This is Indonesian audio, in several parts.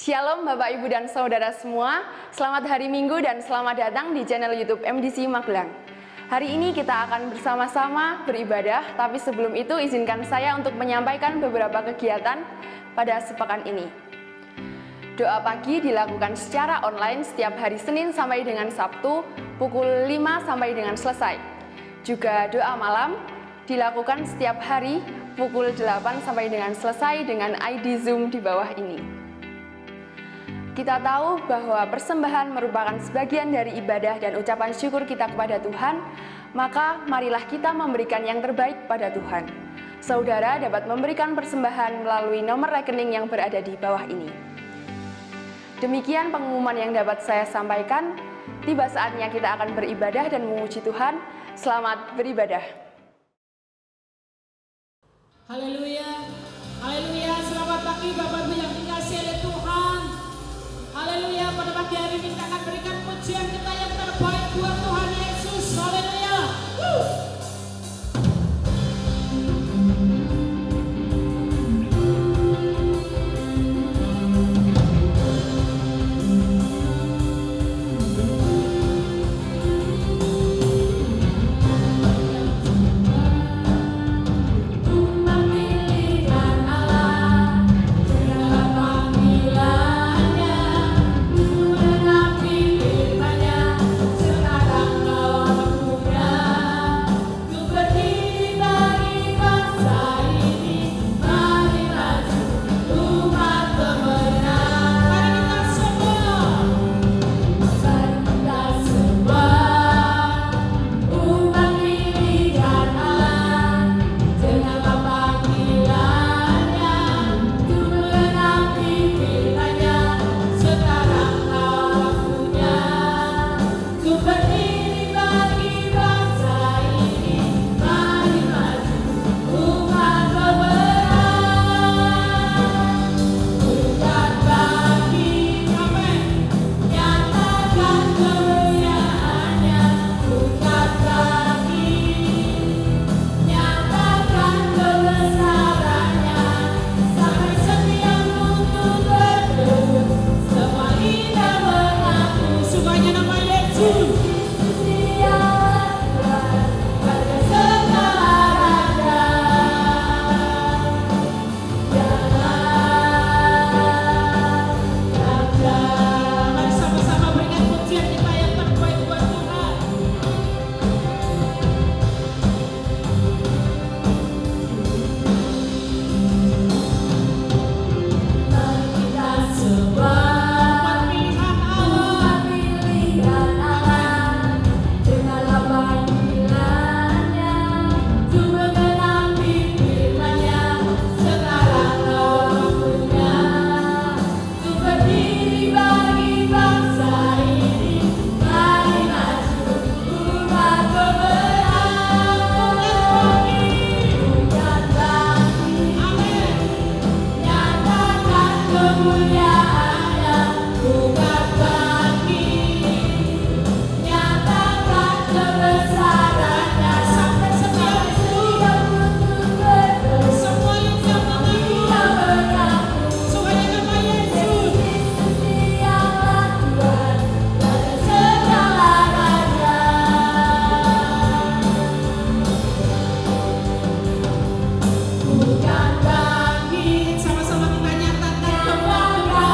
Shalom Bapak Ibu dan Saudara semua, selamat hari Minggu dan selamat datang di channel YouTube MDC Magelang. Hari ini kita akan bersama-sama beribadah, tapi sebelum itu izinkan saya untuk menyampaikan beberapa kegiatan pada sepekan ini. Doa pagi dilakukan secara online setiap hari Senin sampai dengan Sabtu pukul 5 sampai dengan selesai. Juga doa malam dilakukan setiap hari pukul 8 sampai dengan selesai dengan ID Zoom di bawah ini. Kita tahu bahwa persembahan merupakan sebagian dari ibadah dan ucapan syukur kita kepada Tuhan, maka marilah kita memberikan yang terbaik pada Tuhan. Saudara dapat memberikan persembahan melalui nomor rekening yang berada di bawah ini. Demikian pengumuman yang dapat saya sampaikan. Tiba saatnya kita akan beribadah dan memuji Tuhan. Selamat beribadah. Haleluya, haleluya, selamat pagi Bapak Ibu yang dikasihi oleh Tuhan. Haleluya, pada pagi hari ini kita akan berikan pujian kita yang terbaik buat Tuhan Yesus. Haleluya. Sama-sama kita nyatakan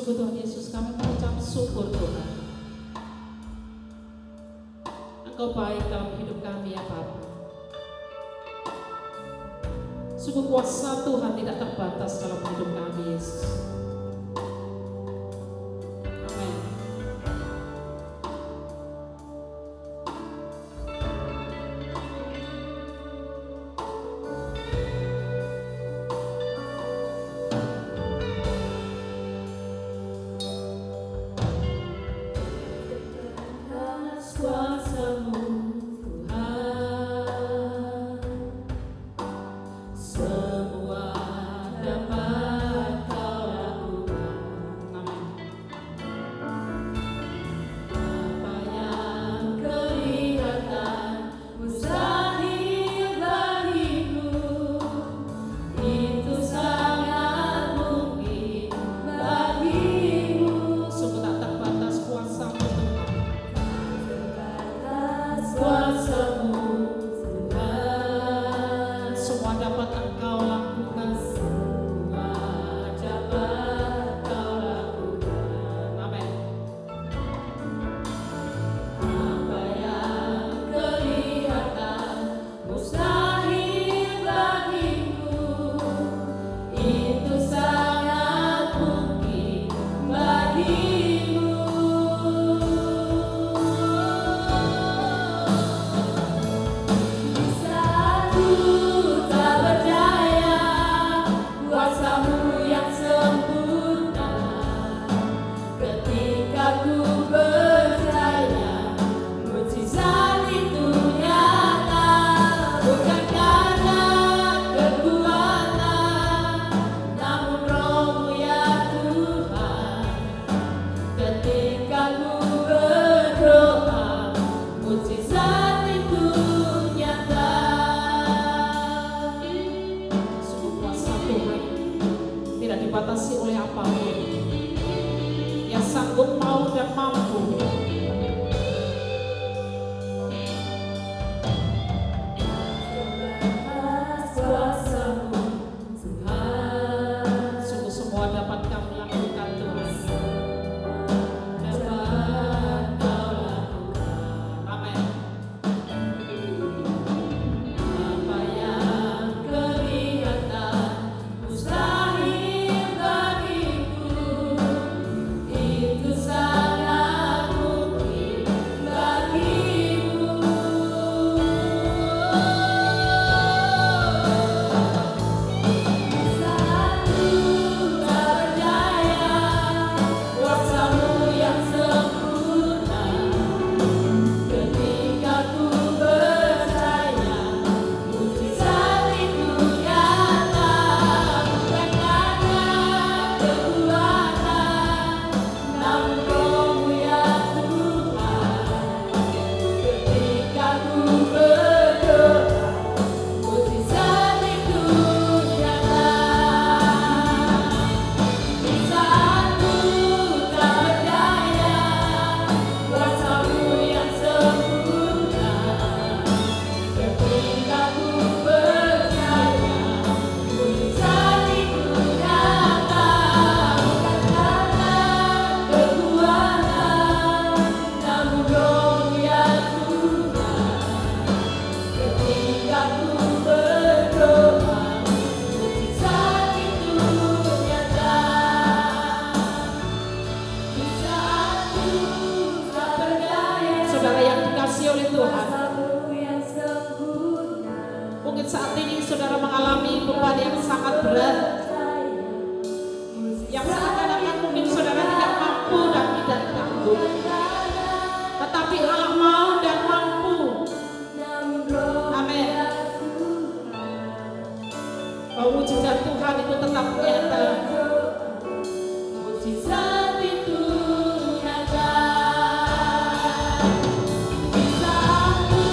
Sungguh Tuhan Yesus, kami mengucap syukur Tuhan. Engkau baik dalam hidup kami ya Bapa. Sungguh kuasa Tuhan tidak terbatas dalam hidup kami Yesus. Amin. Kuasa-Mu Tuhan, semua dapat Kau lakukan. Amin. Apa yang kelihatan mustahil bagiku, itu sangat mungkin bagimu. Sungguh tak terbatas kuasa-Mu Tuhan. Kuasa-Mu Tuhan, semua dapat Engkau lakukan, semua dapat Kau lakukan. Amin. Apa yang kelihatan mustahil bagimu, itu sangat mungkin bagimu. Tak berdaya kuasa-Mu yang sempurna, ketika ku percaya mukjizat itu nyata, bukan karena kekuatan, namun Roh-Mu ya Tuhan. Ketika ku berdoa, mukjizat itu nyata. Tidak dibatasi oleh apapun. Yang sanggup, mau dan mampu. Kuasa-Mu Tuhan, sungguh semua dapat Kau lakukan Tuhan. Dapat Kau lakukan. Amin. Apa yang kelihatan mustahil bagiku, itu sangat mungkin bagimu. Saat ku tak berdaya, kuasa-Mu yang sempurna, ketika ku percaya mukjizat itu nyata, bukan karena kekuatan, namun Roh-Mu ya Tuhan. Ketika ku berdoa, mukjizat itu nyata. Di saat ku tak berdaya, kuasa-Mu yang sempurna, ketika ku percaya mukjizat itu nyata, bukan karena kekuatan, namun Roh-Mu ya Tuhan. Ketika ku berdoa, mukjizat itu nyata. Di saat ku tak berdaya, saudara yang dikasihi oleh Tuhan, mungkin saat ini saudara mengalami beban yang sangat berat, yang seakan-akan mungkin saudara tidak mampu dan tidak tangguh. Tetapi Allah mau dan mampu. Amin. Bahwa mukjizat Tuhan itu tetap nyata. Mukjizat itu nyata. Di saat ku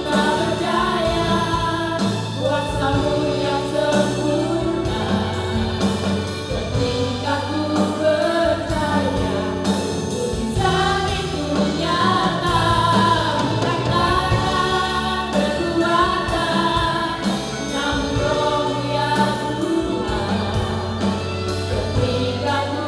tak berdaya, kuasa-Mu yang sempurna, ketika ku percaya mukjizat itu nyata, bukan karena kekuatan, namun Roh-Mu ya Tuhan. Ketika ku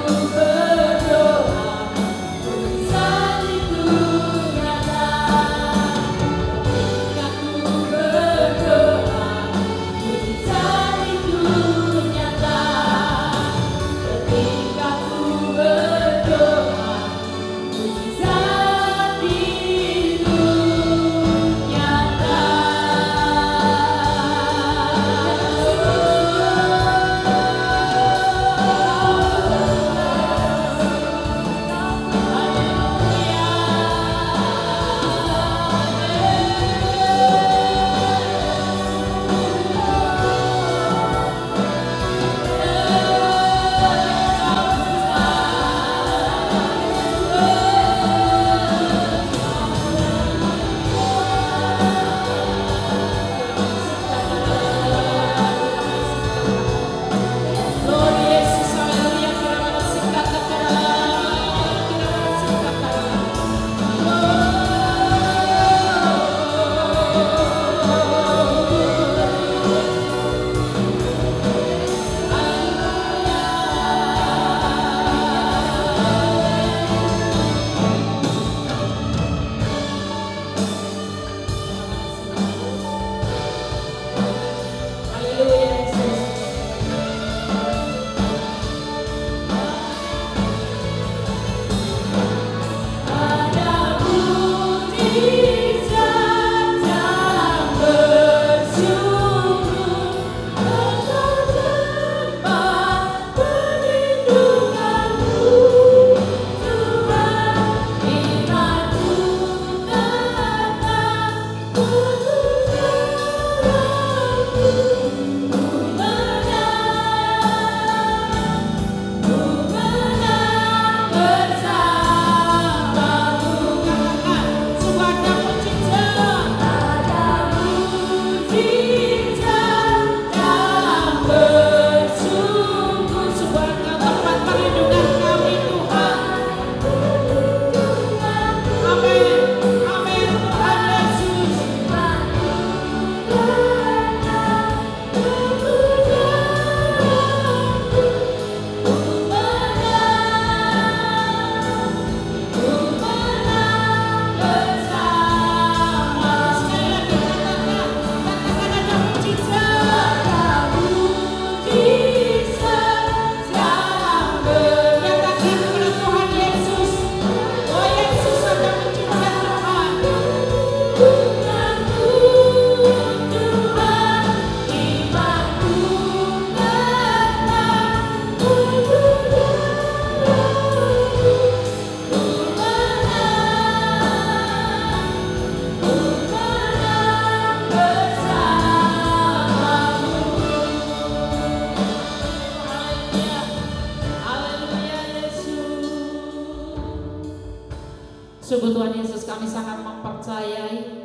Sungguh Tuhan Yesus, kami sangat mempercayai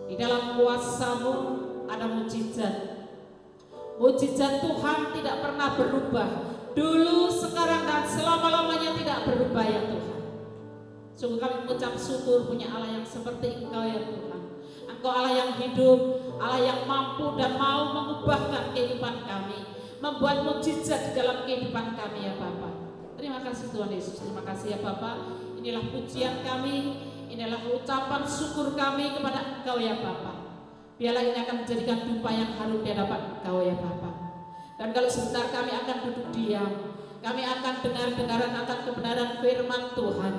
di dalam kuasa-Mu ada mujizat. Mujizat Tuhan tidak pernah berubah, dulu, sekarang, dan selama-lamanya tidak berubah ya Tuhan. Sungguh kami mengucap syukur punya Allah yang seperti Engkau ya Tuhan. Engkau Allah yang hidup, Allah yang mampu dan mau mengubahkan kehidupan kami, membuat mujizat di dalam kehidupan kami ya Bapa. Terima kasih Tuhan Yesus, terima kasih ya Bapa. Inilah pujian kami, inilah ucapan syukur kami kepada Engkau ya Bapa. Biarlah ini akan menjadikan dupa yang harum di hadapan Engkau ya Bapa. Dan kalau sebentar kami akan duduk diam, kami akan dengar-dengaran akan kebenaran firman Tuhan.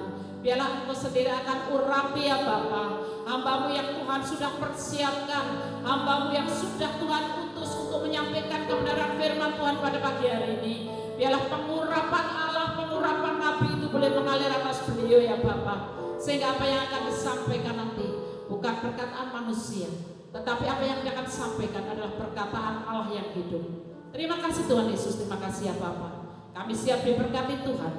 Biarlah Engkau sendiri akan urapi ya Bapa, hamba-Mu yang Tuhan sudah persiapkan, hamba-Mu yang sudah Tuhan utus untuk menyampaikan kebenaran firman Tuhan pada pagi hari ini. Biarlah pengurapan Allah, pengurapan Nabi itu boleh mengalir atas beliau ya Bapa, sehingga apa yang akan disampaikan nanti bukan perkataan manusia, tetapi apa yang akan disampaikan adalah perkataan Allah yang hidup. Terima kasih Tuhan Yesus, terima kasih ya Bapa. Kami siap diberkati Tuhan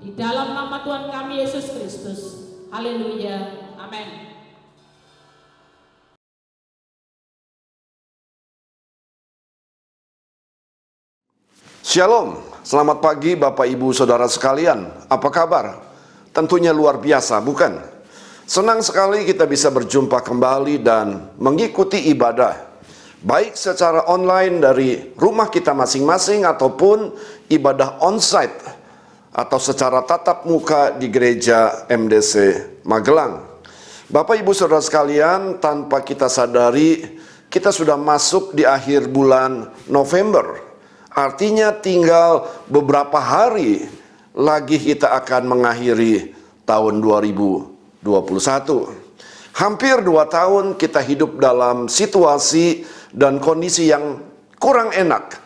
di dalam nama Tuhan kami Yesus Kristus. Haleluya, amin. Shalom, selamat pagi Bapak Ibu Saudara sekalian. Apa kabar? Tentunya luar biasa, bukan? Senang sekali kita bisa berjumpa kembali dan mengikuti ibadah, baik secara online dari rumah kita masing-masing ataupun ibadah onsite atau secara tatap muka di gereja MDC Magelang. Bapak Ibu Saudara sekalian, tanpa kita sadari kita sudah masuk di akhir bulan November. Artinya tinggal beberapa hari lagi kita akan mengakhiri tahun 2021. Hampir 2 tahun kita hidup dalam situasi dan kondisi yang kurang enak,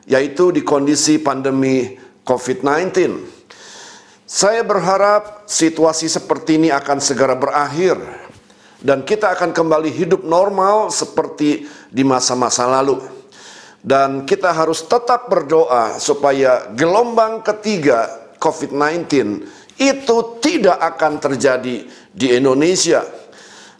yaitu di kondisi pandemi COVID-19. Saya berharap situasi seperti ini akan segera berakhir dan kita akan kembali hidup normal seperti di masa-masa lalu. Dan kita harus tetap berdoa supaya gelombang ketiga COVID-19 itu tidak akan terjadi di Indonesia.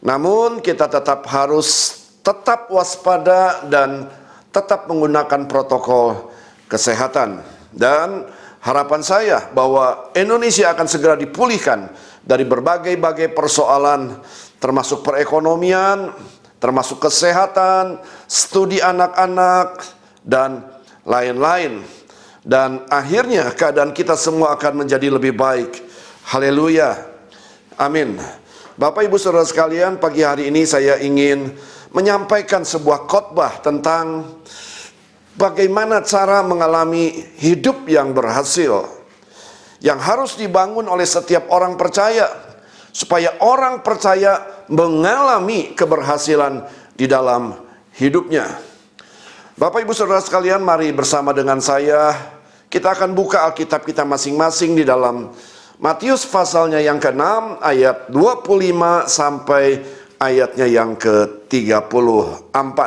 Namun kita tetap harus tetap waspada dan tetap menggunakan protokol kesehatan. Dan harapan saya bahwa Indonesia akan segera dipulihkan dari berbagai-bagai persoalan, termasuk perekonomian, termasuk kesehatan, studi anak-anak, dan lain-lain. Dan akhirnya keadaan kita semua akan menjadi lebih baik. Haleluya. Amin. Bapak Ibu Saudara sekalian, pagi hari ini saya ingin menyampaikan sebuah khotbah tentang bagaimana cara mengalami hidup yang berhasil, yang harus dibangun oleh setiap orang percaya, supaya orang percaya mengalami keberhasilan di dalam hidupnya. Bapak Ibu Saudara sekalian, mari bersama dengan saya kita akan buka Alkitab kita masing-masing di dalam Matius pasalnya yang ke-6 ayat 25 sampai ayatnya yang ke-34.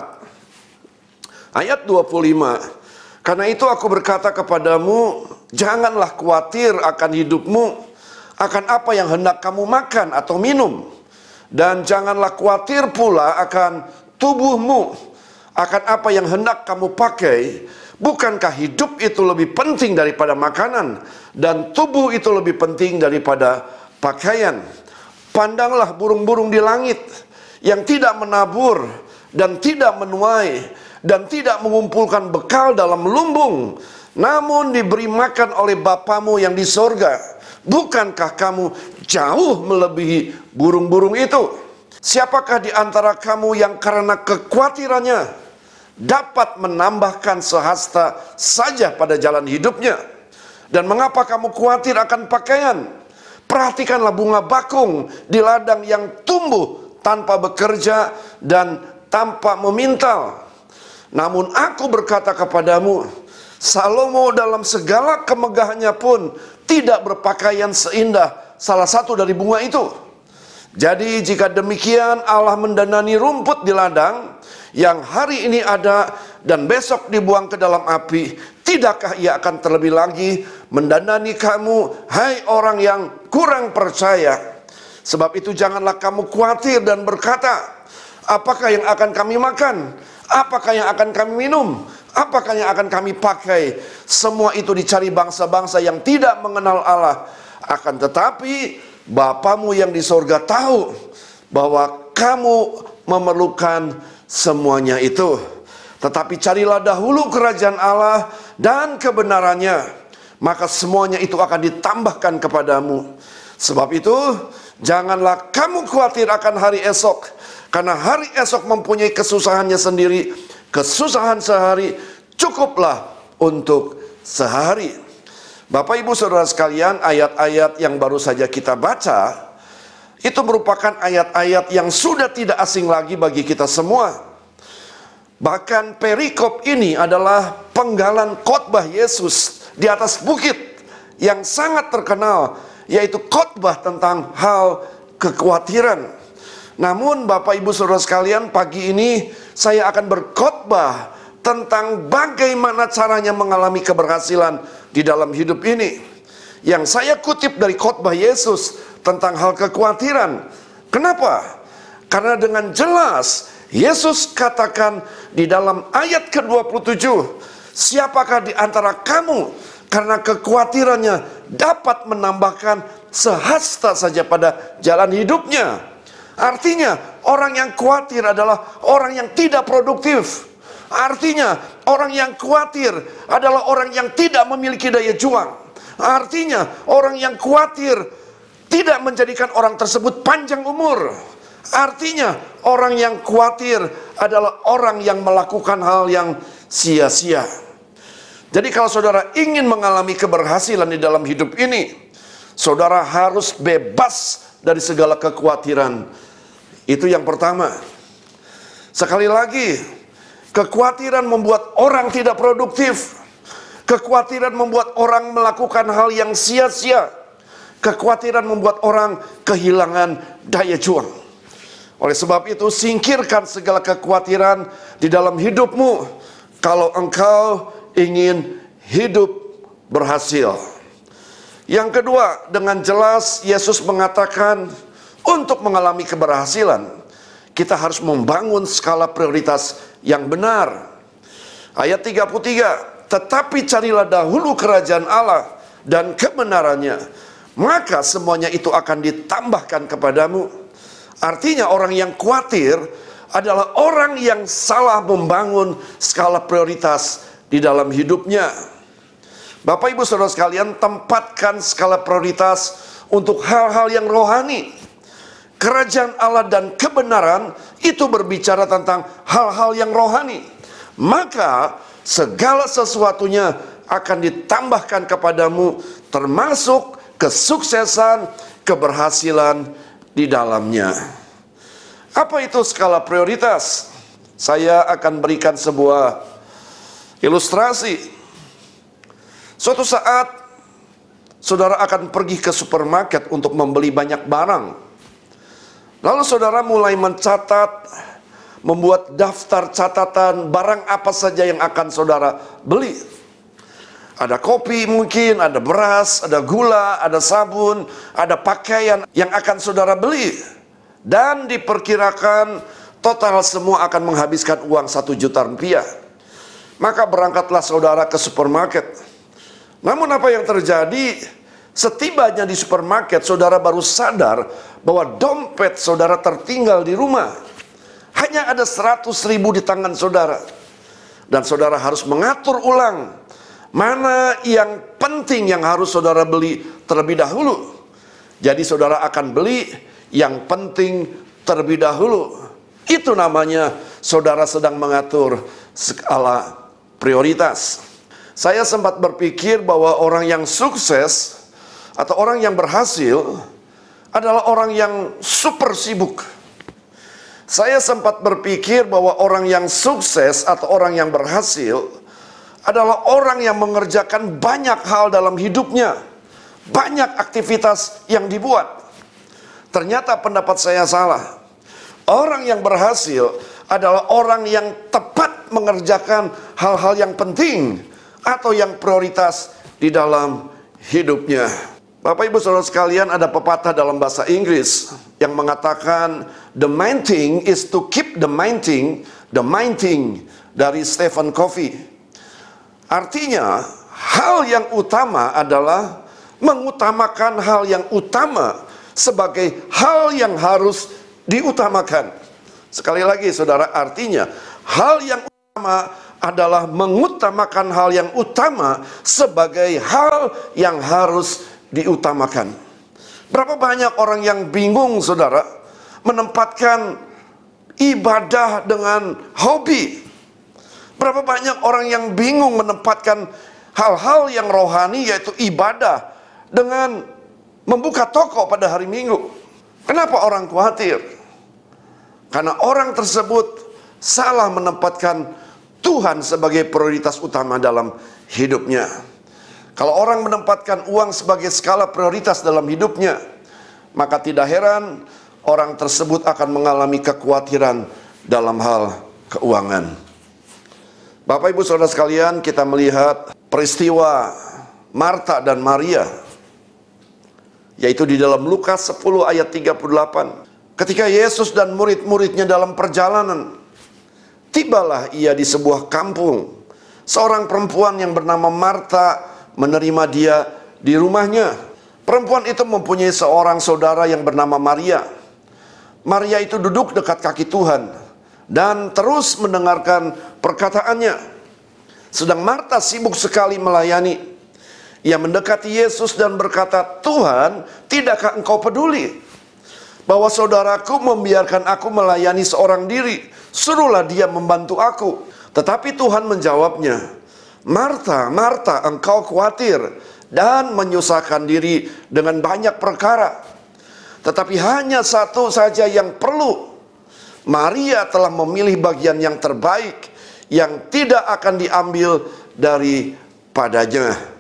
Ayat 25. Karena itu aku berkata kepadamu, janganlah khawatir akan hidupmu, akan apa yang hendak kamu makan atau minum, dan janganlah khawatir pula akan tubuhmu, akan apa yang hendak kamu pakai. Bukankah hidup itu lebih penting daripada makanan, dan tubuh itu lebih penting daripada pakaian? Pandanglah burung-burung di langit, yang tidak menabur dan tidak menuai dan tidak mengumpulkan bekal dalam lumbung, namun diberi makan oleh Bapamu yang di sorga. Bukankah kamu jauh melebihi burung-burung itu? Siapakah di antara kamu yang karena kekhawatirannya dapat menambahkan sehasta saja pada jalan hidupnya? Dan mengapa kamu khawatir akan pakaian? Perhatikanlah bunga bakung di ladang yang tumbuh tanpa bekerja dan tanpa memintal. Namun aku berkata kepadamu, Salomo dalam segala kemegahannya pun tidak berpakaian seindah salah satu dari bunga itu. Jadi jika demikian Allah mendanani rumput di ladang yang hari ini ada dan besok dibuang ke dalam api, tidakkah ia akan terlebih lagi mendanani kamu, hai orang yang kurang percaya? Sebab itu janganlah kamu khawatir dan berkata, apakah yang akan kami makan? Apakah yang akan kami minum? Apakah yang akan kami pakai? Semua itu dicari bangsa-bangsa yang tidak mengenal Allah. Akan tetapi Bapamu yang di sorga tahu bahwa kamu memerlukan semuanya itu. Tetapi carilah dahulu kerajaan Allah dan kebenarannya, maka semuanya itu akan ditambahkan kepadamu. Sebab itu janganlah kamu khawatir akan hari esok, karena hari esok mempunyai kesusahannya sendiri. Kesusahan sehari cukuplah untuk sehari. Bapak Ibu Saudara sekalian, ayat-ayat yang baru saja kita baca itu merupakan ayat-ayat yang sudah tidak asing lagi bagi kita semua. Bahkan perikop ini adalah penggalan khotbah Yesus di atas bukit yang sangat terkenal, yaitu khotbah tentang hal kekhawatiran. Namun Bapak Ibu Saudara sekalian, pagi ini saya akan berkhotbah tentang bagaimana caranya mengalami keberhasilan di dalam hidup ini. Yang saya kutip dari khotbah Yesus tentang hal kekhawatiran. Kenapa? Karena dengan jelas Yesus katakan di dalam ayat ke-27, siapakah di antara kamu karena kekhawatirannya dapat menambahkan sehasta saja pada jalan hidupnya. Artinya orang yang khawatir adalah orang yang tidak produktif. Artinya orang yang khawatir adalah orang yang tidak memiliki daya juang. Artinya orang yang khawatir tidak menjadikan orang tersebut panjang umur. Artinya orang yang khawatir adalah orang yang melakukan hal yang sia-sia. Jadi kalau saudara ingin mengalami keberhasilan di dalam hidup ini, saudara harus bebas dari segala kekhawatiran. Itu yang pertama. Sekali lagi, kekhawatiran membuat orang tidak produktif. Kekhawatiran membuat orang melakukan hal yang sia-sia. Kekhawatiran membuat orang kehilangan daya juang. Oleh sebab itu, singkirkan segala kekhawatiran di dalam hidupmu kalau engkau ingin hidup berhasil. Yang kedua, dengan jelas Yesus mengatakan untuk mengalami keberhasilan, kita harus membangun skala prioritas yang benar. Ayat 33, tetapi carilah dahulu kerajaan Allah dan kebenarannya, maka semuanya itu akan ditambahkan kepadamu. Artinya orang yang khawatir adalah orang yang salah membangun skala prioritas di dalam hidupnya. Bapak Ibu Saudara sekalian, tempatkan skala prioritas untuk hal-hal yang rohani. Kerajaan Allah dan kebenaran itu berbicara tentang hal-hal yang rohani. Maka segala sesuatunya akan ditambahkan kepadamu, termasuk kesuksesan, keberhasilan di dalamnya. Apa itu skala prioritas? Saya akan berikan sebuah ilustrasi. Suatu saat saudara akan pergi ke supermarket untuk membeli banyak barang. Lalu saudara mulai mencatat, membuat daftar catatan barang apa saja yang akan saudara beli. Ada kopi mungkin, ada beras, ada gula, ada sabun, ada pakaian yang akan saudara beli. Dan diperkirakan total semua akan menghabiskan uang 1 juta rupiah. Maka berangkatlah saudara ke supermarket. Namun apa yang terjadi? Setibanya di supermarket, saudara baru sadar bahwa dompet saudara tertinggal di rumah. Hanya ada 100.000 di tangan saudara. Dan saudara harus mengatur ulang mana yang penting yang harus saudara beli terlebih dahulu. Jadi saudara akan beli yang penting terlebih dahulu. Itu namanya saudara sedang mengatur skala prioritas. Saya sempat berpikir bahwa orang yang sukses atau orang yang berhasil adalah orang yang super sibuk. Saya sempat berpikir bahwa orang yang sukses atau orang yang berhasil adalah orang yang mengerjakan banyak hal dalam hidupnya, banyak aktivitas yang dibuat. Ternyata pendapat saya salah. Orang yang berhasil adalah orang yang tepat mengerjakan hal-hal yang penting atau yang prioritas di dalam hidupnya. Bapak Ibu Saudara sekalian, ada pepatah dalam bahasa Inggris yang mengatakan the main thing is to keep the main thing dari Stephen Covey. Artinya, hal yang utama adalah mengutamakan hal yang utama sebagai hal yang harus diutamakan. Sekali lagi saudara, artinya hal yang utama adalah mengutamakan hal yang utama sebagai hal yang harus diutamakan. Berapa banyak orang yang bingung saudara menempatkan ibadah dengan hobi. Berapa banyak orang yang bingung menempatkan hal-hal yang rohani yaitu ibadah dengan membuka toko pada hari Minggu. Kenapa orang khawatir? Karena orang tersebut salah menempatkan Tuhan sebagai prioritas utama dalam hidupnya. Kalau orang menempatkan uang sebagai skala prioritas dalam hidupnya, maka tidak heran orang tersebut akan mengalami kekhawatiran dalam hal keuangan. Bapak Ibu Saudara sekalian, kita melihat peristiwa Marta dan Maria, yaitu di dalam Lukas 10 ayat 38. Ketika Yesus dan murid-muridnya dalam perjalanan, tibalah ia di sebuah kampung. Seorang perempuan yang bernama Marta menerima dia di rumahnya. Perempuan itu mempunyai seorang saudara yang bernama Maria. Maria itu duduk dekat kaki Tuhan dan terus mendengarkan perkataannya. Sedang Marta sibuk sekali melayani. Ia mendekati Yesus dan berkata, "Tuhan, tidakkah engkau peduli bahwa saudaraku membiarkan aku melayani seorang diri? Suruhlah dia membantu aku." Tetapi Tuhan menjawabnya, "Marta, Marta, engkau khawatir dan menyusahkan diri dengan banyak perkara. Tetapi hanya satu saja yang perlu. Maria telah memilih bagian yang terbaik, yang tidak akan diambil daripadanya."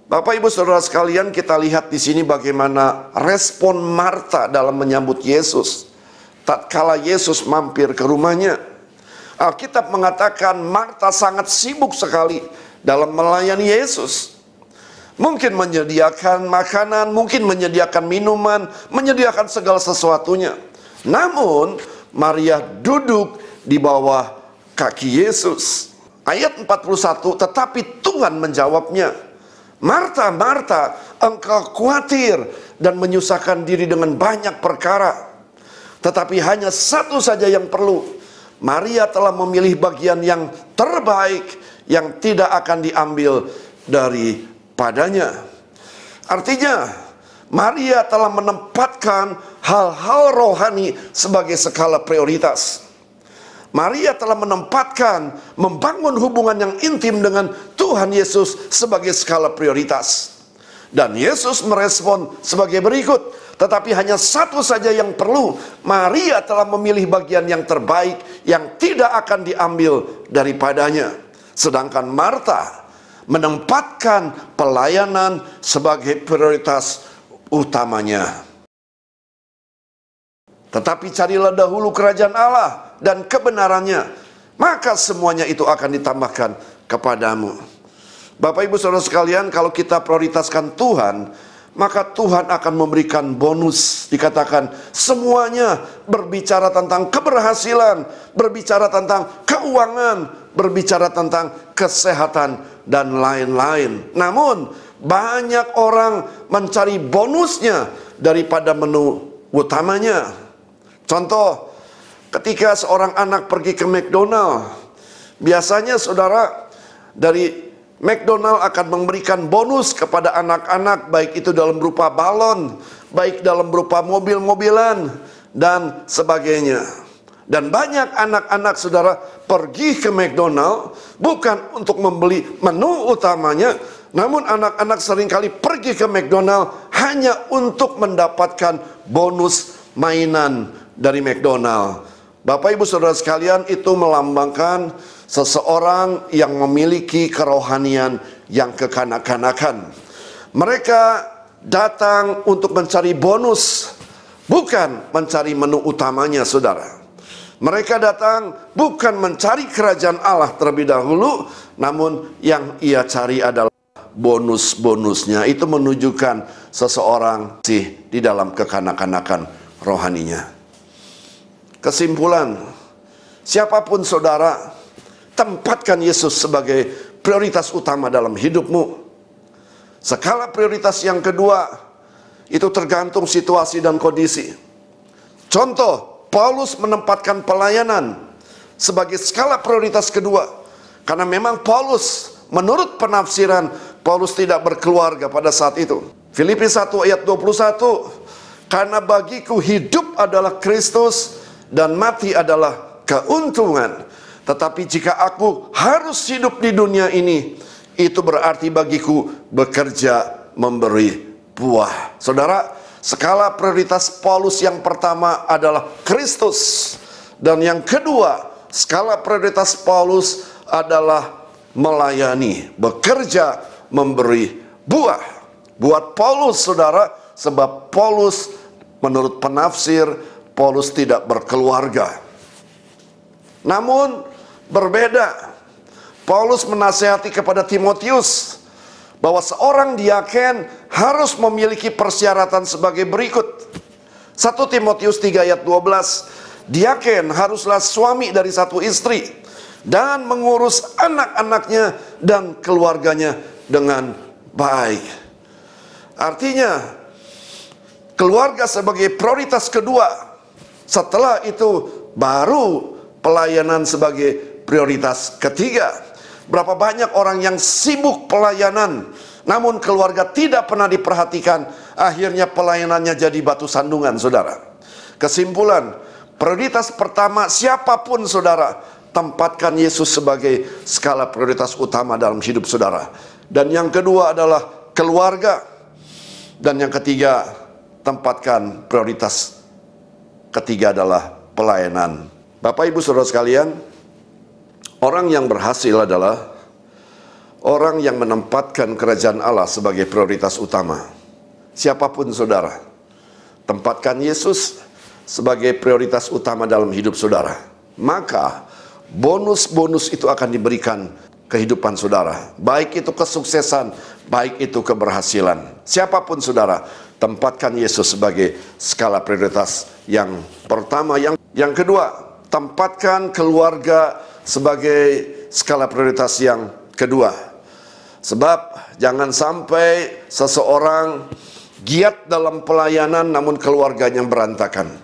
Bapak Ibu Saudara sekalian, kita lihat di sini bagaimana respon Marta dalam menyambut Yesus tatkala Yesus mampir ke rumahnya. Alkitab mengatakan Marta sangat sibuk sekali dalam melayani Yesus. Mungkin menyediakan makanan, mungkin menyediakan minuman, menyediakan segala sesuatunya. Namun Maria duduk di bawah kaki Yesus. Ayat 41, tetapi Tuhan menjawabnya, "Marta, Marta, engkau khawatir dan menyusahkan diri dengan banyak perkara. Tetapi hanya satu saja yang perlu. Maria telah memilih bagian yang terbaik, yang tidak akan diambil daripadanya." Artinya, Maria telah menempatkan hal-hal rohani sebagai skala prioritas. Maria telah menempatkan membangun hubungan yang intim dengan Tuhan Yesus sebagai skala prioritas. Dan Yesus merespon sebagai berikut, "Tetapi hanya satu saja yang perlu. Maria telah memilih bagian yang terbaik, yang tidak akan diambil daripadanya." Sedangkan Marta menempatkan pelayanan sebagai prioritas utamanya. Tetapi carilah dahulu kerajaan Allah dan kebenarannya, maka semuanya itu akan ditambahkan kepadamu. Bapak Ibu Saudara sekalian, kalau kita prioritaskan Tuhan, maka Tuhan akan memberikan bonus. Dikatakan semuanya berbicara tentang keberhasilan, berbicara tentang keuangan, berbicara tentang kesehatan dan lain-lain. Namun banyak orang mencari bonusnya daripada menu utamanya. Contoh, ketika seorang anak pergi ke McDonald, biasanya saudara dari McDonald akan memberikan bonus kepada anak-anak, baik itu dalam berupa balon, baik dalam berupa mobil-mobilan, dan sebagainya. Dan banyak anak-anak saudara pergi ke McDonald bukan untuk membeli menu utamanya, namun anak-anak seringkali pergi ke McDonald hanya untuk mendapatkan bonus mainan dari McDonald. Bapak Ibu Saudara sekalian, itu melambangkan seseorang yang memiliki kerohanian yang kekanak-kanakan. Mereka datang untuk mencari bonus, bukan mencari menu utamanya, saudara. Mereka datang bukan mencari kerajaan Allah terlebih dahulu, namun yang ia cari adalah bonus-bonusnya. Itu menunjukkan seseorang sih di dalam kekanak-kanakan rohaninya. Kesimpulan, siapapun saudara, tempatkan Yesus sebagai prioritas utama dalam hidupmu. Skala prioritas yang kedua, itu tergantung situasi dan kondisi. Contoh, Paulus menempatkan pelayanan sebagai skala prioritas kedua. Karena memang Paulus, menurut penafsiran, Paulus tidak berkeluarga pada saat itu. Filipi 1 ayat 21, karena bagiku hidup adalah Kristus dan mati adalah keuntungan. Tetapi jika aku harus hidup di dunia ini, itu berarti bagiku bekerja memberi buah. Saudara, skala prioritas Paulus yang pertama adalah Kristus. Dan yang kedua, skala prioritas Paulus adalah melayani, bekerja, memberi buah. Buat Paulus, saudara, sebab Paulus menurut penafsir, Paulus tidak berkeluarga. Namun berbeda, Paulus menasihati kepada Timotius bahwa seorang diaken harus memiliki persyaratan sebagai berikut. 1 Timotius 3 ayat 12, diaken haruslah suami dari satu istri dan mengurus anak-anaknya dan keluarganya dengan baik. Artinya, keluarga sebagai prioritas kedua. Setelah itu baru pelayanan sebagai prioritas ketiga. Berapa banyak orang yang sibuk pelayanan, namun keluarga tidak pernah diperhatikan. Akhirnya pelayanannya jadi batu sandungan, saudara. Kesimpulan, prioritas pertama, siapapun saudara, tempatkan Yesus sebagai skala prioritas utama dalam hidup saudara. Dan yang kedua adalah keluarga. Dan yang ketiga, tempatkan prioritas ketiga adalah pelayanan. Bapak Ibu Saudara sekalian, orang yang berhasil adalah orang yang menempatkan kerajaan Allah sebagai prioritas utama. Siapapun saudara, tempatkan Yesus sebagai prioritas utama dalam hidup saudara. Maka bonus-bonus itu akan diberikan kehidupan saudara. Baik itu kesuksesan, baik itu keberhasilan. Siapapun saudara, tempatkan Yesus sebagai skala prioritas yang pertama. Yang kedua, tempatkan keluarga sebagai skala prioritas yang kedua. Sebab jangan sampai seseorang giat dalam pelayanan namun keluarganya berantakan.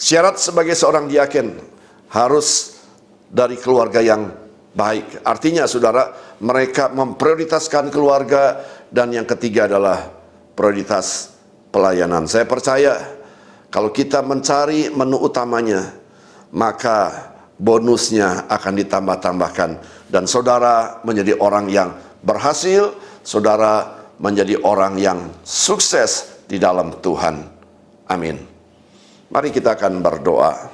Syarat sebagai seorang diaken harus dari keluarga yang baik. Artinya saudara, mereka memprioritaskan keluarga. Dan yang ketiga adalah prioritas pelayanan. Saya percaya kalau kita mencari menu utamanya, maka bonusnya akan ditambah-tambahkan. Dan saudara menjadi orang yang berhasil, saudara menjadi orang yang sukses di dalam Tuhan. Amin. Mari kita akan berdoa.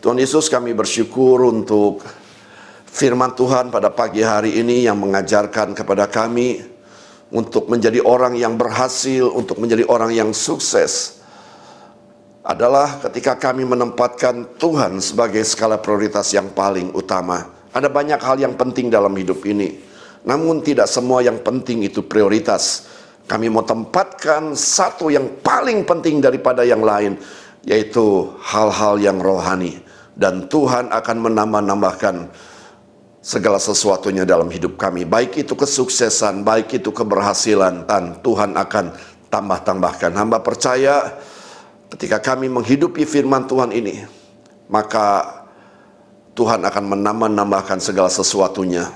Tuhan Yesus, kami bersyukur untuk firman Tuhan pada pagi hari ini yang mengajarkan kepada kami untuk menjadi orang yang berhasil, untuk menjadi orang yang sukses. Adalah ketika kami menempatkan Tuhan sebagai skala prioritas yang paling utama. Ada banyak hal yang penting dalam hidup ini, namun tidak semua yang penting itu prioritas. Kami mau tempatkan satu yang paling penting daripada yang lain, yaitu hal-hal yang rohani. Dan Tuhan akan menambah-nambahkan segala sesuatunya dalam hidup kami. Baik itu kesuksesan, baik itu keberhasilan, dan Tuhan akan tambah-tambahkan. Hamba percaya ketika kami menghidupi firman Tuhan ini, maka Tuhan akan menambah-nambahkan segala sesuatunya,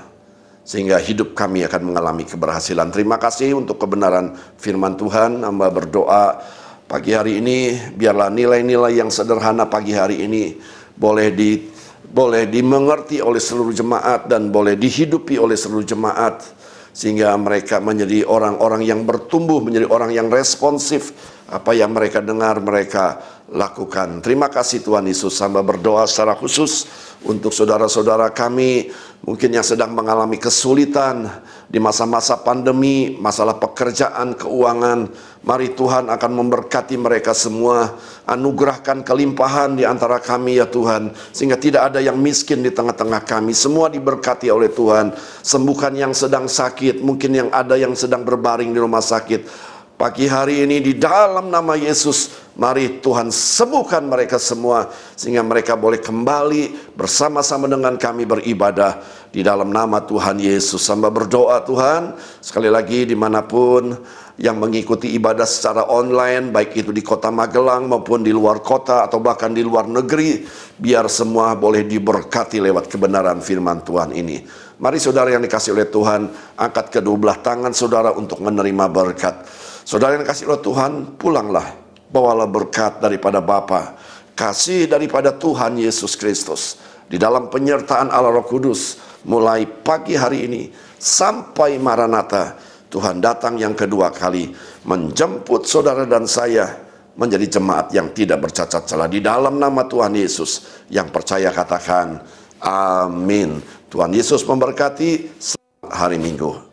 sehingga hidup kami akan mengalami keberhasilan. Terima kasih untuk kebenaran firman Tuhan. Hamba berdoa pagi hari ini, biarlah nilai-nilai yang sederhana pagi hari ini boleh dimengerti oleh seluruh jemaat dan boleh dihidupi oleh seluruh jemaat, sehingga mereka menjadi orang-orang yang bertumbuh, menjadi orang yang responsif. Apa yang mereka dengar, mereka lakukan. Terima kasih Tuhan Yesus. Hamba berdoa secara khusus Untuk saudara-saudara kami mungkin yang sedang mengalami kesulitan di masa-masa pandemi, masalah pekerjaan, keuangan, mari Tuhan akan memberkati mereka semua. Anugerahkan kelimpahan di antara kami ya Tuhan, sehingga tidak ada yang miskin di tengah-tengah kami. Semua diberkati oleh Tuhan. Sembuhkan yang sedang sakit, mungkin yang ada yang sedang berbaring di rumah sakit. Pagi hari ini di dalam nama Yesus, mari Tuhan sembuhkan mereka semua, sehingga mereka boleh kembali bersama-sama dengan kami beribadah di dalam nama Tuhan Yesus. Hamba berdoa Tuhan, sekali lagi dimanapun yang mengikuti ibadah secara online, baik itu di kota Magelang maupun di luar kota atau bahkan di luar negeri, biar semua boleh diberkati lewat kebenaran firman Tuhan ini. Mari saudara yang dikasih oleh Tuhan, angkat kedua belah tangan saudara untuk menerima berkat. Saudara yang dikasih oleh Tuhan, pulanglah, bawalah berkat daripada Bapa, kasih daripada Tuhan Yesus Kristus, di dalam penyertaan Allah Roh Kudus, mulai pagi hari ini sampai Maranatha, Tuhan datang yang kedua kali, menjemput saudara dan saya menjadi jemaat yang tidak bercacat celah. Di dalam nama Tuhan Yesus, yang percaya katakan, amin. Tuhan Yesus memberkati. Selamat hari Minggu.